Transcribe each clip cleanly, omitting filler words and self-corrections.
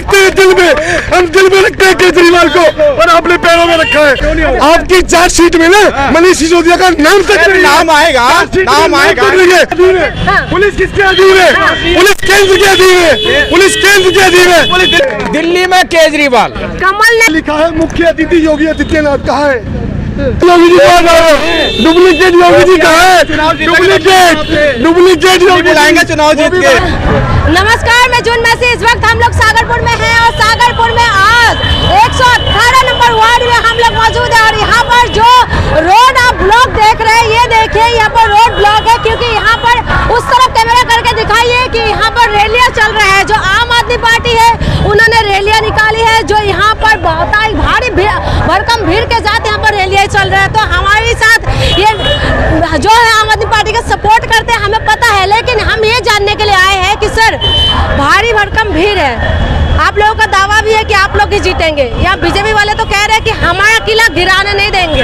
रखते हैं दिल में, हम दिल में रखते हैं केजरीवाल को और अपने पैरों में रखा है। आपकी चार्जशीट में ना मनीष सिसोदिया का नाम तक नाम आएगा, नाम आएगा। पुलिस किसके अधीन है? पुलिस केंद्र के अधीन है, पुलिस केंद्र के अधीन है। दिल्ली में केजरीवाल कमल ने लिखा है मुख्य अतिथि योगी आदित्यनाथ। कहाँ है योगी जी? डुप्लीकेट योगी जी कहाँ है? डुप्लीकेट योगी बुलाएंगे चुनाव जीत के। नमस्कार, मैं जून में से इस वक्त हम लोग सागरपुर में हैं और सागरपुर में आज 118 नंबर वार्ड में हम लोग मौजूद हैं और यहाँ पर जो रोड आप ब्लॉक देख रहे हैं, ये देखिए यहाँ पर रोड ब्लॉक है क्योंकि यहाँ पर उस तरफ कैमरा करके दिखाइए कि यहाँ पर रैलियाँ चल रहा है। जो आम आदमी पार्टी है उन्होंने रैलियाँ निकाली है, जो यहाँ पर बहुत ही भारी भरकम भीड़ के साथ यहाँ पर रैलियाँ चल रहा है। तो हमारे साथ ये जो है आम आदमी पार्टी का सपोर्ट करते हैं, हमें पता है, लेकिन हम ये जानने के लिए आए हैं कि सर भारी भरकम भीड़ है, आप लोगों का दावा भी है कि आप लोग ही जीतेंगे, या बीजेपी वाले तो कह रहे हैं कि हमारा किला गिराने नहीं देंगे?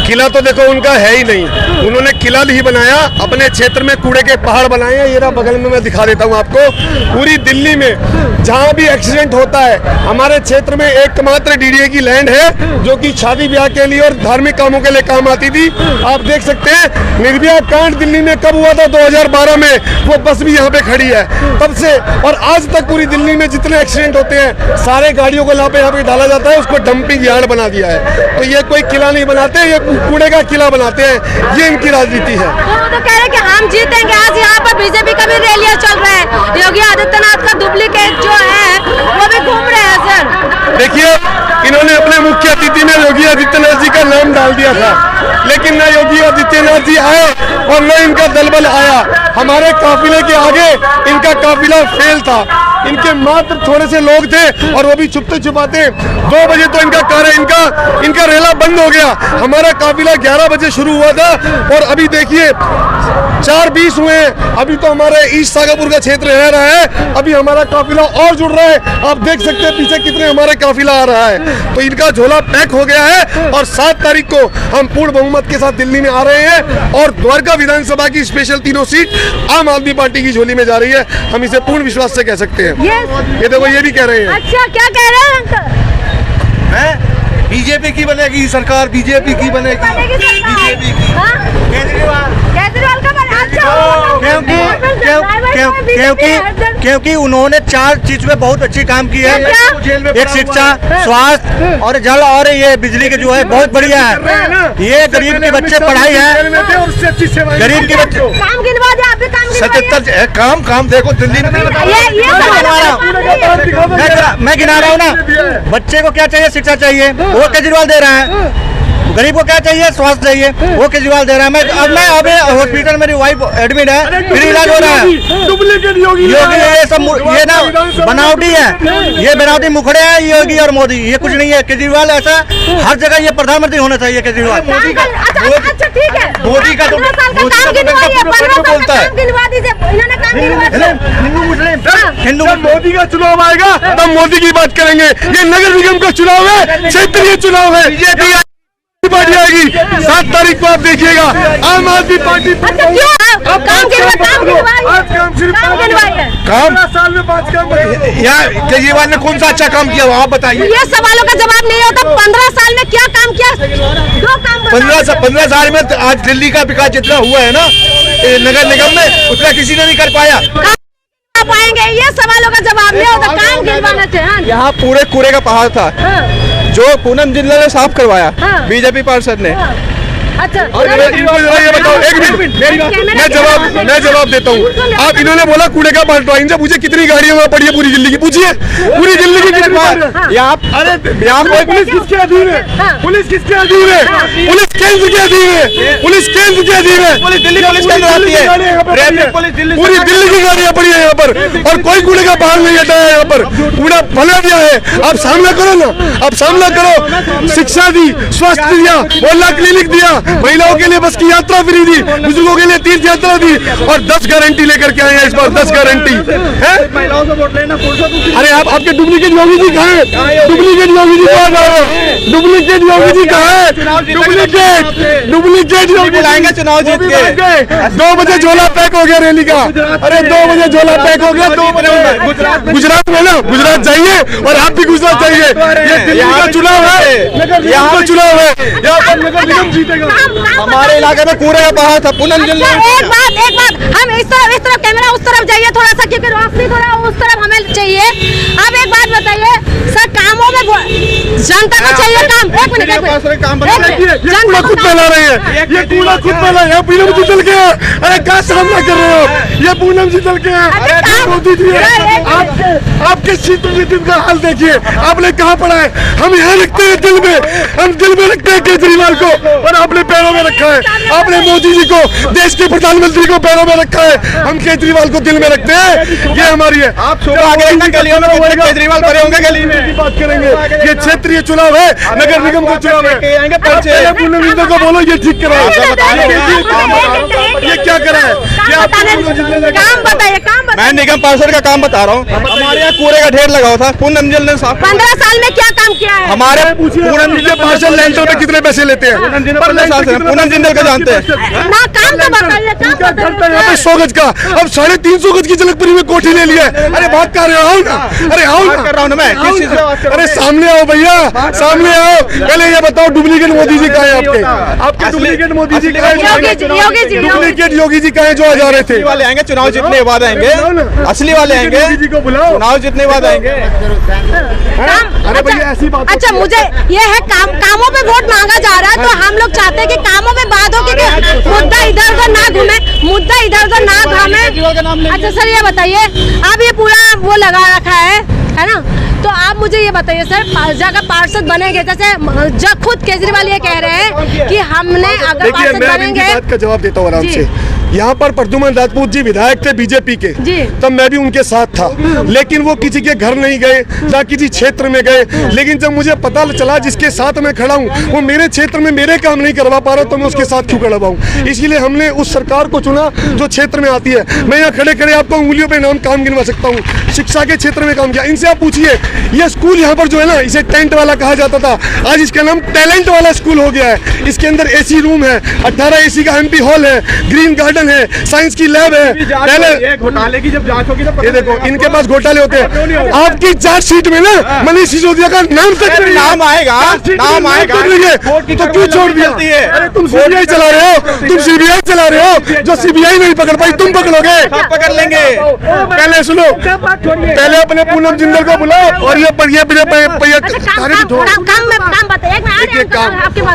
किला तो देखो उनका है ही नहीं, उन्होंने किला नहीं बनाया, अपने क्षेत्र में कूड़े के पहाड़ बनाए हैं। ये रहा बगल में, मैं दिखा देता हूँ आपको। पूरी दिल्ली में जहाँ भी एक्सीडेंट होता है, हमारे क्षेत्र में एकमात्र डीडीए की लैंड है जो कि शादी ब्याह के लिए और धार्मिक कामों के लिए काम आती थी। आप देख सकते हैं निर्भया कांड दिल्ली में कब हुआ था? 2012 में। वो बस भी यहाँ पे खड़ी है तब से, और आज तक पूरी दिल्ली में जितने एक्सीडेंट होते हैं सारे गाड़ियों को यहाँ पे डाला जाता है, उसको डंपिंग यार्ड बना दिया है। तो ये कोई किला नहीं बनाते, ये कूड़े का किला बनाते हैं, ये इनकी राजनीति है। तो कह रहे हैं कि हम जीतेंगे। आज यहाँ पर बीजेपी का भी रैलियाँ चल रहा है, योगी आदित्यनाथ का डुप्लीकेट जो है वो भी घूम रहे हैं। सर देखिए, इन्होंने अपने मुख्य अतिथि में योगी आदित्यनाथ जी का नाम डाल दिया था, लेकिन न योगी आदित्यनाथ जी आए और न इनका दलबल आया। हमारे काफिले के आगे इनका काफिला फेल था, इनके मात्र थोड़े से लोग थे और वो भी छुपते छुपाते। 2 बजे तो इनका रेला बंद हो गया। हमारा काफिला 11 बजे शुरू हुआ था और अभी देखिए 4:20 हुए। अभी तो हमारे ईस्ट सागरपुर का क्षेत्र रह रहा है, अभी हमारा काफिला और जुड़ रहा है। आप देख सकते हैं पीछे कितने हमारे काफिला आ रहा है। तो इनका झोला पैक हो गया है और 7 तारीख को हम पूर्ण बहुमत के साथ दिल्ली में आ रहे हैं और द्वारका विधानसभा की स्पेशल 3 सीट आम आदमी पार्टी की झोली में जा रही है। हम इसे पूर्ण विश्वास से कह सकते हैं। ये देखो, ये भी कह रहे हैं। अच्छा, क्या कह रहे हैं अंकल? बीजेपी की बनेगी सरकार, बीजेपी की बनेगी, बीजेपी की। केजरीवाल का क्योंकि उन्होंने 4 चीज में बहुत अच्छी काम की है। एक शिक्षा, स्वास्थ्य और जल और ये बिजली के जो है बहुत बढ़िया है। ये गरीब के बच्चे पढ़ाई है, गरीब के बच्चे काम गिनवा दे, आप भी काम 77 काम देखो दिल्ली में। मैं गिना रहा हूँ ना, बच्चे को क्या चाहिए? शिक्षा चाहिए, वो केजरीवाल दे रहा है। गरीब को क्या चाहिए? स्वास्थ्य चाहिए, वो केजरीवाल दे रहा है। मैं अभी हॉस्पिटल, मेरी वाइफ एडमिट है, फ्री इलाज हो रहा है। डुप्लीकेट योगी ये सब ये ना बनावटी है, ये बनावटी मुखड़े हैं योगी और मोदी, ये कुछ नहीं है। केजरीवाल ऐसा हर जगह ये प्रधानमंत्री होना चाहिए केजरीवाल। अच्छा ठीक है, मोदी का बोलता है हिंदू। मोदी का चुनाव आएगा तब मोदी की बात करेंगे। ये नगर निगम का चुनाव है, क्षेत्रीय चुनाव है, पार्टी आएगी 7 तारीख को। आप देखिएगा आम आदमी पार्टी। काम 15 साल में 5 काम। केजरीवाल ने कौन सा अच्छा काम किया आप बताइए? ये सवालों का जवाब नहीं होता। 15 साल में क्या काम किया? 2 काम। 15 साल में आज दिल्ली का विकास जितना हुआ है ना नगर निगम में, उतना किसी ने नहीं कर पाया। पाएंगे, ये सवालों का जवाब नहीं होता। काम गिनवाना चाहिए। यहाँ पूरे कूड़े का पहाड़ था जो पूनम जिला ने साफ करवाया, बीजेपी पार्षद ने। अच्छा, इनको जरा ये बताओ, एक मिनट मैं जवाब देता हूँ। आप इन्होंने बोला कूड़े का पहाड़, इनसे पूछे कितनी गाड़ियां वहाँ पड़ी है पूरी दिल्ली की? पूछिए पूरी दिल्ली की कितनी? यहाँ पुलिस किसके अधीन है? पुलिस किसके अधीन है? पुलिस केंद्र के अधीन है, पुलिस केंद्र के अधीन है। दिल्ली पुलिस केंद्र आती है, पूरी दिल्ली की गाड़ियां पड़ी है यहाँ पर और कोई कूड़े का पहाड़ नहीं हटाया। यहाँ पर कूड़ा फैला दिया है। आप सामना करो ना, आप सामना करो। शिक्षा दी, स्वास्थ्य दिया, मोहल्ला क्लिनिक दिया, महिलाओं के लिए बस की यात्रा फ्री दी, बुजुर्गों के लिए तीर्थ यात्रा दी और 10 गारंटी लेकर के आए हैं इस बार। 10 गारंटी है। अरे आपके डुप्लीकेट योगी जी कहाँ है? डुप्लीकेट योगी जी कहाँ है? डुप्लीकेट योगी जी कहाँ है? डुप्लीकेट योगी बुलाएंगे चुनाव जीत के। 2 बजे झोला पैक हो गया रैली का। अरे 2 बजे झोला पैक हो गया। 2 बजे गुजरात में ना, गुजरात जाइए। चाहिए और आप भी घुसना चाहिए। ये दिल्ली का चुनाव है, नगर निगम का चुनाव है, यहाँ पर नगर निगम जीतेगा। हमारे इलाके में कूड़े का पहाड़ था, पूनम जिले एक बात हम इस तरफ कैमरा उस तरफ जाइए थोड़ा सा, क्योंकि रोशनी थोड़ा उस तरफ हमें चाहिए। अब एक बात बताइए सर, कामों में जनता को चाहिए काम। एक मिनट कूड़ा खुद फैला रहे हैं, ये कूड़ा खुद फैला है। पूनम जी चल के, अरे क्या सामना कर रहे हो? ये पूनम जी चल के, मोदी जी आपके क्षेत्र में दिन का हाल देखिए, आपने कहाँ पड़ा है? हम यहाँ रखते हैं दिल में, हम दिल में रखते हैं केजरीवाल को, और आपने पैरों में रखा है। आपने मोदी जी को, देश के प्रधानमंत्री को पैरों में रखा है, हम केजरीवाल को दिल में रखते हैं। ये हमारी है। आप सुबह आगे गलियों में केजरीवाल भरे होंगे गली में, बात करेंगे। ये क्षेत्रीय चुनाव है, नगर निगम का चुनाव है। पूनम जिंदल को बोलो ये ठीक कराओ। ये क्या करा है? काम बताइए, काम मैं निगम पार्षद का काम बता रहा हूँ। हमारे यहाँ कूड़े का ढेर लगा हुआ था, पूनम जिंदल ने साफ 15 साल में क्या काम किया है? हमारे पूनम जिंदल पार्षद लेंटर में कितने पैसे लेते हैं? पूनम जिंदल का जानते हैं ना, काम तो बताइए, काम बताइए। यहाँ पे 100 गज का, अब 350 गज की जनकपुरी में कोठी ले लिया है। अरे बात कर रहे हो? आओ ना, अरे आओ ना, कर रहा हूँ ना मैं। किस चीज़ से बात कर रहा हूँ? अरे सामने आओ भैया, सामने आओ। पहले ये बताओ डुप्लीकेट मोदी जी कहाँ है? आपके डुप्लीकेट मोदी जी कहाँ है? डुप्लीकेट योगी जी कहाँ है जो आ जा रहे थे? वाले आएंगे, चुनाव जीतने के बाद आएंगे, असली वाले आएंगे, जी को बुलाओ, चुनाव जीतने के बाद आएंगे। अरे भैया ऐसी बात। अच्छा, मुझे ये है कामों पे वोट मांगा जा रहा है, तो हम लोग चाहते हैं कि कामों में बात हो, कि मुद्दा इधर उधर ना घूमे, मुद्दा इधर उधर ना घूमे। अच्छा सर ये बताइए, अब ये पूरा वो लगा रखा है ना, तो आप मुझे ये बताइए सर, जगह पार्षद बनेंगे, जैसे जब खुद केजरीवाल ये कह रहे हैं कि हमने अगर पार्षद मैं बनेंगे। इनकी बात का जवाब देता हूँ आराम से। यहाँ पर प्रद्युमन राजपूत जी विधायक थे बीजेपी के, तब मैं भी उनके साथ था, लेकिन वो किसी के घर नहीं गए, ना किसी क्षेत्र में गए। लेकिन जब मुझे पता चला जिसके साथ मैं खड़ा हूँ वो मेरे क्षेत्र में मेरे काम नहीं करवा पा रहा, तो मैं उसके साथ क्यों खड़ा हूँ? इसलिए हमने उस सरकार को चुना जो क्षेत्र में आती है। मैं यहाँ खड़े खड़े आपको उंगलियों पे नाम काम गिनवा सकता हूँ। शिक्षा के क्षेत्र में काम किया, इनसे आप पूछिए। ये स्कूल यहाँ पर जो है ना, इसे टेंट वाला कहा जाता था, आज इसका नाम टैलेंट वाला स्कूल हो गया है। इसके अंदर AC रूम है, 18 AC का MP हॉल है, ग्रीन गार्डन है, साइंस की लैब है। पहले घोटाले की जब जांच होगी तो ये देखो, इनके पास घोटाले होते हैं। आपकी चार्जशीट में ना मनीष सिसोदिया का नाम तक नहीं है। नाम आएगा, नाम आएगा, तो क्यों छोड़ दिया? अरे तुम CBI चला रहे हो, तुम CBI चला रहे हो, जो CBI नहीं पकड़ पाई तुम पकड़ोगे। पकड़ लेंगे। पहले सुनो, पहले अपने पूनम जिंदल को बुलाओ और ये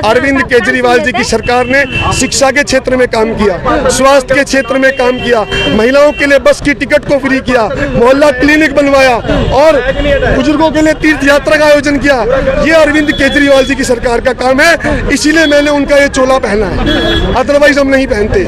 अरविंद केजरीवाल जी की सरकार ने शिक्षा के क्षेत्र में काम किया, स्वास्थ्य के क्षेत्र में काम किया, महिलाओं के लिए बस की टिकट को फ्री किया, मोहल्ला क्लिनिक बनवाया और बुजुर्गों के लिए तीर्थ यात्रा का आयोजन किया। ये अरविंद केजरीवाल जी की सरकार का काम है, इसीलिए मैंने उनका ये चोला पहना है, अदरवाइज हम नहीं पहनते।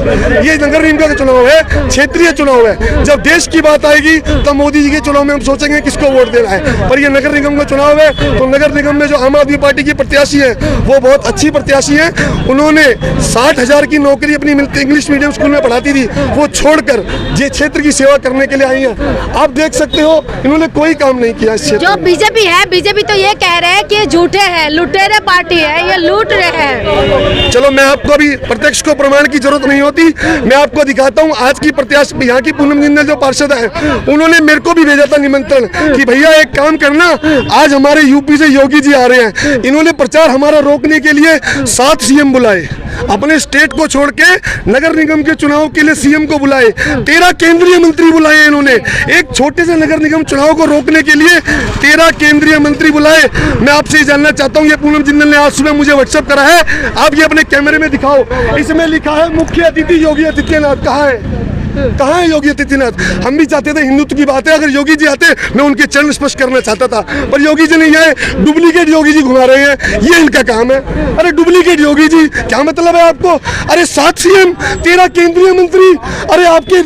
ये नगर निगम का चुनाव है, क्षेत्रीय चुनाव है। जब देश की बात आएगी तब मोदी जी के चुनाव में हम सोचेंगे किसको वोट देना है, पर ये नगर निगम का चुनाव है। तो नगर निगम में जो आम आदमी पार्टी की प्रत्याशी है वो बहुत अच्छी प्रत्याशी है। उन्होंने 60,000 की नौकरी अपनी इंग्लिश मीडियम स्कूल में पढ़ाती थी, वो छोड़कर ये क्षेत्र की सेवा करने के लिए आई है। आप देख सकते हो इन्होंने कोई काम नहीं किया इस क्षेत्र जो में। बीजेपी है, बीजेपी तो ये कह रहे हैं कि झूठे हैं, लुटेरे पार्टी है, ये लूट रहे हैं। चलो मैं आपको अभी प्रत्यक्ष को प्रमाण की जरूरत नहीं होती, मैं आपको दिखाता हूँ। आज की प्रत्याशी यहाँ की पूनम जिंदल जो पार्षद है, उन्होंने मेरे को भी भेजा था निमंत्रण कि भैया एक काम करना, आज हमारे यूपी से योगी जी आ रहे हैं। इन्होंने प्रचार हमारा रोकने के लिए 7 CM बुलाए, अपने स्टेट को छोड़ के नगर निगम के चुनाव के लिए CM को बुलाए, 13 केंद्रीय मंत्री बुलाए इन्होंने। एक छोटे से नगर निगम चुनाव को रोकने के लिए 13 केंद्रीय मंत्री बुलाए। मैं आपसे ये जानना चाहता हूँ, ये पूनम जिंदल ने आज सुबह मुझे व्हाट्सएप करा है, आप ये अपने कैमरे में दिखाओ। इसमें लिखा है मुख्य अतिथि योगी आदित्यनाथ। कहाँ है, कहाँ है योगी आदित्यनाथ? हम भी चाहते थे, हिंदुत्व की बात है, अगर योगी जी आते मैं उनके चरण स्पर्श करना चाहता था, पर योगी जी नहीं आए। डुप्लीकेट योगी जी घुमा रहे हैं, ये इनका काम है। अरे डुप्लीकेट योगी जी, क्या मतलब है आपको? अरे 7 CM, 13 केंद्रीय मंत्री, अरे आपके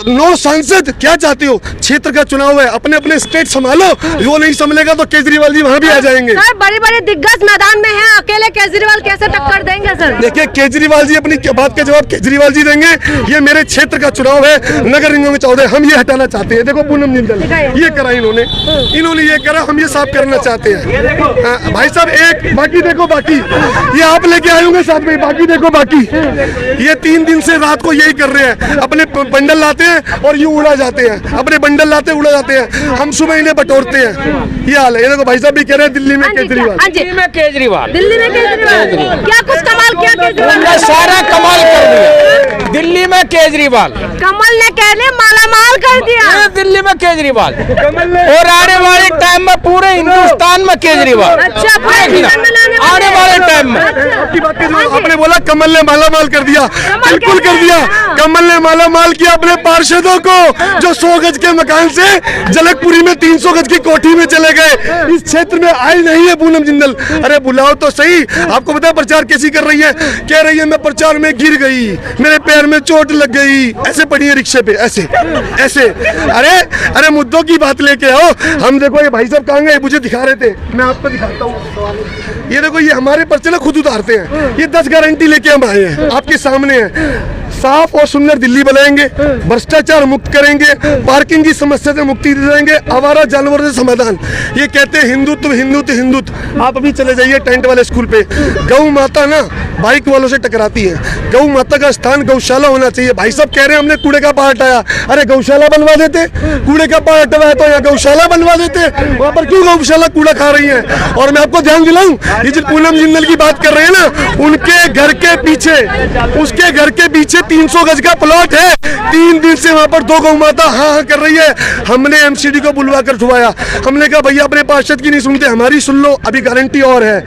9 सांसद, क्या चाहते हो? क्षेत्र का चुनाव है, अपने अपने स्टेट संभालो। वो नहीं संभलेगा तो केजरीवाल जी वहाँ भी आ जाएंगे। सर बड़े बड़े दिग्गज मैदान में हैं, अकेले केजरीवाल कैसे टक्कर देंगे सर? देखिए केजरीवाल जी अपनी बात का जवाब केजरीवाल जी देंगे। ये मेरे क्षेत्र का चुनाव है, नगर निगम में 14, हम ये हटाना चाहते हैं। देखो पूनम जिंदल ये करा इन्होंने ये करा, हम ये साफ करना चाहते हैं। भाई साहब एक बाकी देखो, बाकी ये आप लेके आए होंगे साथ में, बाकी देखो बाकी ये 3 दिन से रात को यही कर रहे हैं, अपने बंडल लाते हैं और यूं उड़ा जाते हैं, अपने बंडल लाते उड़ा जाते हैं, हम सुबह इन्हें बटोरते हैं। ये हाल है। ये देखो भाई साहब भी कह रहे हैं दिल्ली में केजरीवाल, दिल्ली में केजरीवाल, क्या कुछ कमाल किया केजरीवाल ने? सारा कमाल कर दिया दिल्ली में केजरीवाल। कमल ने कहने माला माल कर दिया दिल्ली में केजरीवाल और आने वाले टाइम में पूरे हिंदुस्तान में केजरीवाल। अच्छा, आने वाले टाइम में आपकी बात के जो आपने बोला कमल ने माला माल कर दिया, बिल्कुल कर दिया। कमल ने माला माल किया अपने पार्षदों को, जो 100 गज के मकान से जलकपुरी में 300 गज की कोठी में चले गए। इस क्षेत्र में आई नहीं है पूनम जिंदल। अरे बुलाओ तो सही। आपको पता है प्रचार कैसी कर रही है? कह रही है मैं प्रचार में गिर गई, मेरे पैर में चोट लग गई, ऐसे पड़ी है रिक्शे पे, ऐसे ऐसे। अरे मुद्दों की बात लेके आओ। हम देखो ये भाई साहब कहाँ गए, मुझे दिखा रहे थे, मैं आपको दिखाता हूँ। ये देखो ये हमारे पर्चे ना खुद उतारते हैं, ये 10 गारंटी लेके हम आए हैं, आपके सामने है। साफ और सुंदर दिल्ली बनाएंगे, भ्रष्टाचार मुक्त करेंगे, पार्किंग की समस्या से मुक्ति दे देंगे, आवारा जानवरों से समाधान। ये कहते हैं हिंदुत्व हिंदुत्व हिंदुत्व। आप अभी चले जाइए टेंट वाले स्कूल पे, गौ माता ना बाइक वालों से टकराती है। गौ माता का स्थान गौशाला होना चाहिए। भाई साहब कह रहे हैं हमने कूड़े का पहाड़ हटाया, अरे गौशाला बनवा देते। कूड़े का पहाड़ हटवाया तो यहाँ गौशाला बनवा देते। वहाँ पर क्यों गौशाला कूड़ा खा रही है? और मैं आपको ध्यान दिलाऊं, ये जो पूनम जिंदल की बात कर रहे हैं ना, उनके घर के पीछे, उसके घर के पीछे 300 गज का प्लॉट है। 3 दिन से वहाँ पर 2 गौ माता हाँ कर रही है। हमने एमसीडी को बुलवा कर छुड़वाया। हमने कहा भैया अपने पार्षद की नहीं सुनते, हमारी सुन लो। अभी गारंटी और है,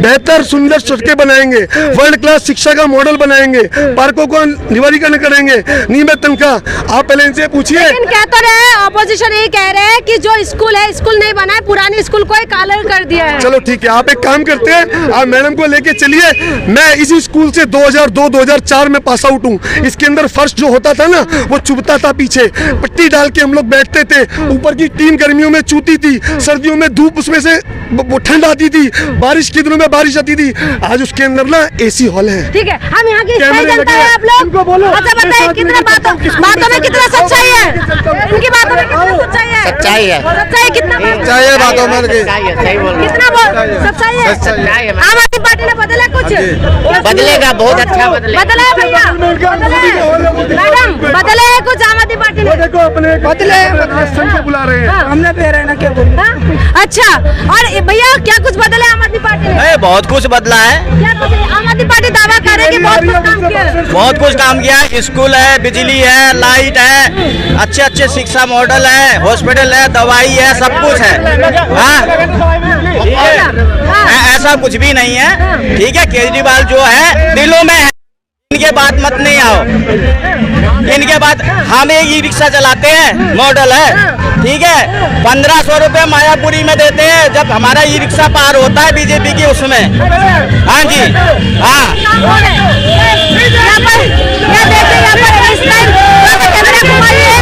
बेहतर सुंदर सड़कें बनाएंगे, वर्ल्ड क्लास शिक्षा का मॉडल बनाएंगे, पार्कों को निवारीकरण करेंगे, नियमित तनख्वाह। आप पहले इनसे पूछिए। लेकिन कह तो रहे हैं, ऑपोजिशन ये कह रहे हैं कि जो स्कूल है, स्कूल नहीं बना है, पुराने स्कूल को कलर कर दिया है। चलो ठीक है, आप एक काम करते हैं, आप मैडम को लेके चलिए। मैं इसी स्कूल से 2002-2004 में पास आउट हूँ। इसके अंदर फर्श जो होता था ना, वो चुभता था पीछे, पट्टी डाल के हम लोग बैठते थे। ऊपर की टीन गर्मियों में चूती थी, सर्दियों में धूप उसमें से ठंड आती थी, बारिश के दिनों में बारिश आती थी। आज उसके अंदर ना एसी हॉल है। ठीक है, हम यहाँ की स्थायी जनता है आप लोग। अच्छा बताइए कितने बातों में कितना सच्चाई है? इनकी बातों में कितना सच्चाई है? सच्चाई है। सच्चाई कितना सच्चाई है बातों में, कितना सच्चाई है? आम आदमी पार्टी ने बदला कुछ? बदलेगा, बहुत अच्छा बदला है भैया, मैडम बदले है कुछ आम आदमी पार्टी ने? देखो अपने बदले को बुला रहे हैं, हमने दे रहे ना क्या बोल। अच्छा, और भैया क्या कुछ बदला है आम आदमी पार्टी ने? बहुत कुछ बदला है। क्या कुछ? आम आदमी पार्टी दावा कर रही है कि बहुत कुछ काम किया है। बहुत कुछ काम किया है। स्कूल है, बिजली है, लाइट है, अच्छे अच्छे शिक्षा मॉडल है, हॉस्पिटल है, दवाई है, सब कुछ है। हाँ, ऐसा कुछ भी नहीं है। ठीक है, केजरीवाल जो है दिलों में है, इनके बात मत नहीं आओ। इनके बाद हम एक ई रिक्शा चलाते हैं, मॉडल है। ठीक है, 1500 रुपए मायापुरी में देते हैं जब हमारा ई रिक्शा पार होता है बीजेपी की उसमें। हाँ जी, हाँ। यहाँ पर कैमरा घुमाइए।